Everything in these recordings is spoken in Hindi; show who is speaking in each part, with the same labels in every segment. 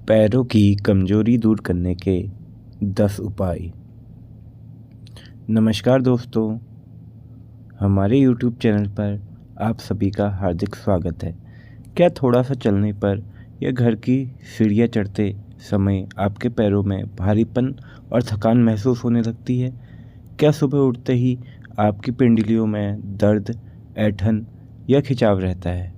Speaker 1: पैरों की कमजोरी दूर करने के 10 उपाय। नमस्कार दोस्तों, हमारे YouTube चैनल पर आप सभी का हार्दिक स्वागत है। क्या थोड़ा सा चलने पर या घर की सीढ़ियाँ चढ़ते समय आपके पैरों में भारीपन और थकान महसूस होने लगती है? क्या सुबह उठते ही आपकी पिंडलियों में दर्द, ऐंठन या खिंचाव रहता है?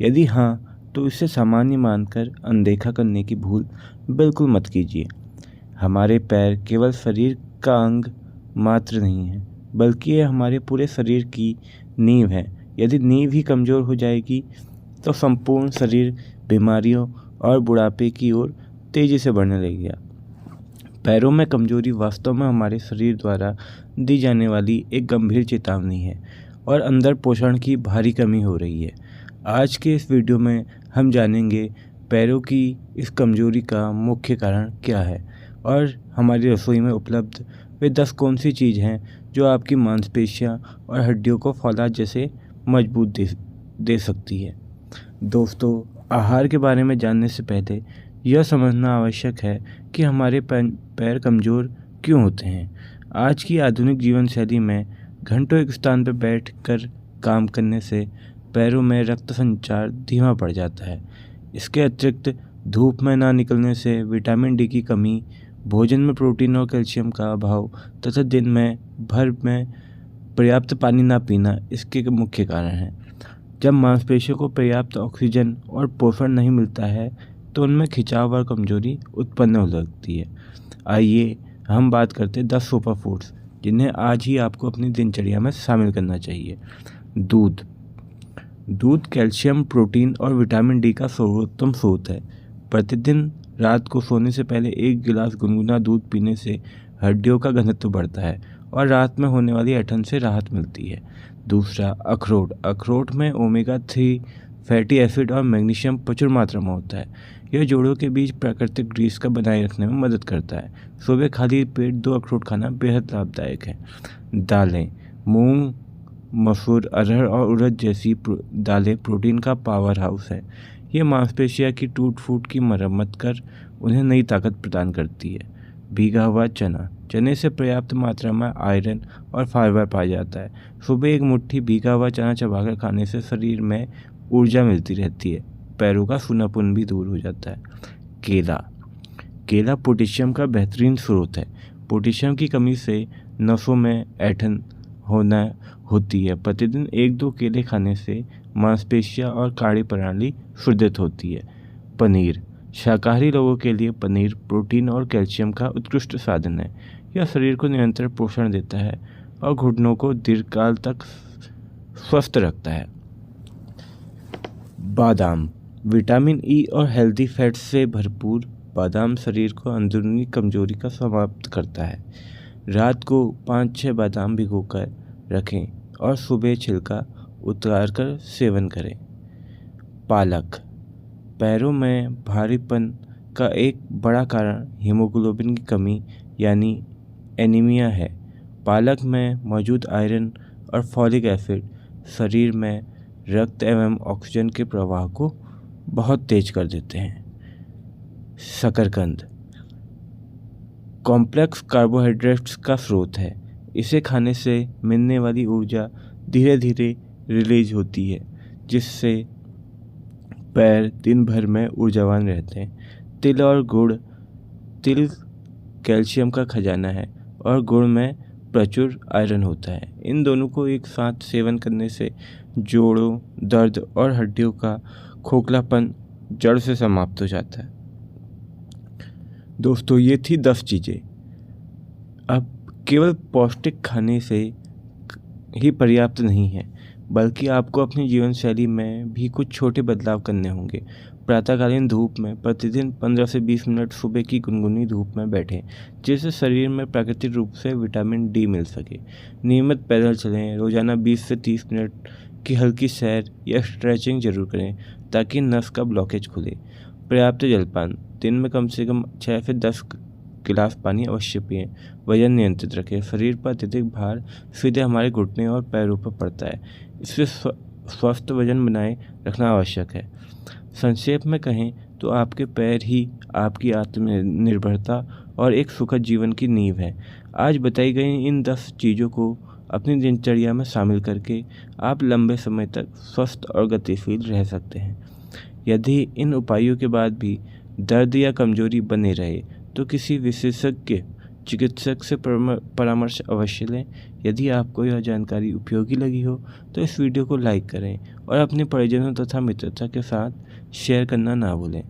Speaker 1: यदि हाँ, तो इसे सामान्य मानकर अनदेखा करने की भूल बिल्कुल मत कीजिए। हमारे पैर केवल शरीर का अंग मात्र नहीं है, बल्कि ये हमारे पूरे शरीर की नींव है। यदि नींव ही कमज़ोर हो जाएगी तो संपूर्ण शरीर बीमारियों और बुढ़ापे की ओर तेज़ी से बढ़ने लगेगा। पैरों में कमजोरी वास्तव में हमारे शरीर द्वारा दी जाने वाली एक गंभीर चेतावनी है और अंदर पोषण की भारी कमी हो रही है। आज के इस वीडियो में हम जानेंगे पैरों की इस कमजोरी का मुख्य कारण क्या है और हमारी रसोई में उपलब्ध वे 10 कौन सी चीज़ हैं जो आपकी मांसपेशियां और हड्डियों को फौलाद जैसे मजबूत दे सकती है। दोस्तों, आहार के बारे में जानने से पहले यह समझना आवश्यक है कि हमारे पैर कमज़ोर क्यों होते हैं। आज की आधुनिक जीवन शैली में घंटों एक स्थान पर बैठकर काम करने से पैरों में रक्त संचार धीमा पड़ जाता है। इसके अतिरिक्त धूप में ना निकलने से विटामिन डी की कमी, भोजन में प्रोटीन और कैल्शियम का अभाव तथा दिन में पर्याप्त पानी ना पीना इसके मुख्य कारण हैं। जब मांसपेशियों को पर्याप्त ऑक्सीजन और पोषण नहीं मिलता है तो उनमें खिंचाव और कमजोरी उत्पन्न हो लगती है। आइए हम बात करते हैं 10 सुपर फूड्स जिन्हें आज ही आपको अपनी दिनचर्या में शामिल करना चाहिए। दूध कैल्शियम, प्रोटीन और विटामिन डी का सर्वोत्तम स्रोत है। प्रतिदिन रात को सोने से पहले 1 गिलास गुनगुना दूध पीने से हड्डियों का घनत्व बढ़ता है और रात में होने वाली ऐंठन से राहत मिलती है। दूसरा, अखरोट में ओमेगा 3 फैटी एसिड और मैग्नीशियम प्रचुर मात्रा में होता है। यह जोड़ों के बीच प्राकृतिक ग्रीस का बनाए रखने में मदद करता है। सुबह खाली पेट 2 अखरोट खाना बेहद लाभदायक है। दालें, मूंग, मसूर, अरहर और उड़द जैसी दालें प्रोटीन का पावर हाउस है। ये मांसपेशियों की टूट फूट की मरम्मत कर उन्हें नई ताकत प्रदान करती है। भीगा हुआ चने से पर्याप्त मात्रा में आयरन और फाइबर पाया जाता है। सुबह एक मुट्ठी भीगा हुआ चना चबाकर खाने से शरीर में ऊर्जा मिलती रहती है। पैरों का सूनापन भी दूर हो जाता है। केला पोटेशियम का बेहतरीन स्रोत है। पोटेशियम की कमी से नसों में ऐंठन होती है। प्रतिदिन 1-2 केले खाने से मांसपेशियां और कार्य प्रणाली सुदृढ़ होती है। पनीर, शाकाहारी लोगों के लिए पनीर प्रोटीन और कैल्शियम का उत्कृष्ट साधन है। यह शरीर को निरंतर पोषण देता है और घुटनों को दीर्घकाल तक स्वस्थ रखता है। बादाम, विटामिन ई और हेल्दी फैट्स से भरपूर बादाम शरीर को अंदरूनी कमजोरी का समाप्त करता है। रात को 5-6 बादाम भिगोकर रखें और सुबह छिलका उतारकर सेवन करें। पालक, पैरों में भारीपन का एक बड़ा कारण हीमोग्लोबिन की कमी यानी एनीमिया है। पालक में मौजूद आयरन और फॉलिक एसिड शरीर में रक्त एवं ऑक्सीजन के प्रवाह को बहुत तेज कर देते हैं। शकरकंद, कॉम्प्लेक्स कार्बोहाइड्रेट्स का स्रोत है। इसे खाने से मिलने वाली ऊर्जा धीरे धीरे रिलीज होती है, जिससे पैर दिन भर में ऊर्जावान रहते हैं। तिल कैल्शियम का खजाना है और गुड़ में प्रचुर आयरन होता है। इन दोनों को एक साथ सेवन करने से जोड़ों दर्द और हड्डियों का खोखलापन जड़ से समाप्त हो जाता है। दोस्तों, ये थी 10 चीज़ें। अब केवल पौष्टिक खाने से ही पर्याप्त नहीं है, बल्कि आपको अपनी जीवन शैली में भी कुछ छोटे बदलाव करने होंगे। प्रातःकालीन धूप में प्रतिदिन 15 से 20 मिनट सुबह की गुनगुनी धूप में बैठें, जिससे शरीर में प्राकृतिक रूप से विटामिन डी मिल सके। नियमित पैदल चलें, रोजाना 20 से 30 मिनट की हल्की सैर या स्ट्रेचिंग जरूर करें ताकि नस का ब्लॉकेज खुले। पर्याप्त जलपान, दिन में कम से कम 6 से 10 गिलास पानी अवश्य पिएं। वजन नियंत्रित रखें, शरीर पर अत्यधिक भार सीधे हमारे घुटने और पैरों पर पड़ता है, इससे स्वस्थ वजन बनाए रखना आवश्यक है। संक्षेप में कहें तो आपके पैर ही आपकी आत्मनिर्भरता और एक सुखद जीवन की नींव है। आज बताई गई इन 10 चीज़ों को अपनी दिनचर्या में शामिल करके आप लंबे समय तक स्वस्थ और गतिशील रह सकते हैं। यदि इन उपायों के बाद भी दर्द या कमजोरी बने रहे तो किसी विशेषज्ञ चिकित्सक से परामर्श अवश्य लें। यदि आपको यह जानकारी उपयोगी लगी हो तो इस वीडियो को लाइक करें और अपने परिजनों तथा मित्रता के साथ शेयर करना ना भूलें।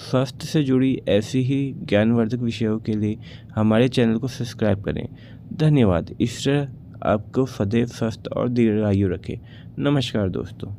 Speaker 1: स्वास्थ्य से जुड़ी ऐसी ही ज्ञानवर्धक विषयों के लिए हमारे चैनल को सब्सक्राइब करें। धन्यवाद। ईश्वर आपको सदैव स्वस्थ और दीर्घायु रखे। नमस्कार दोस्तों।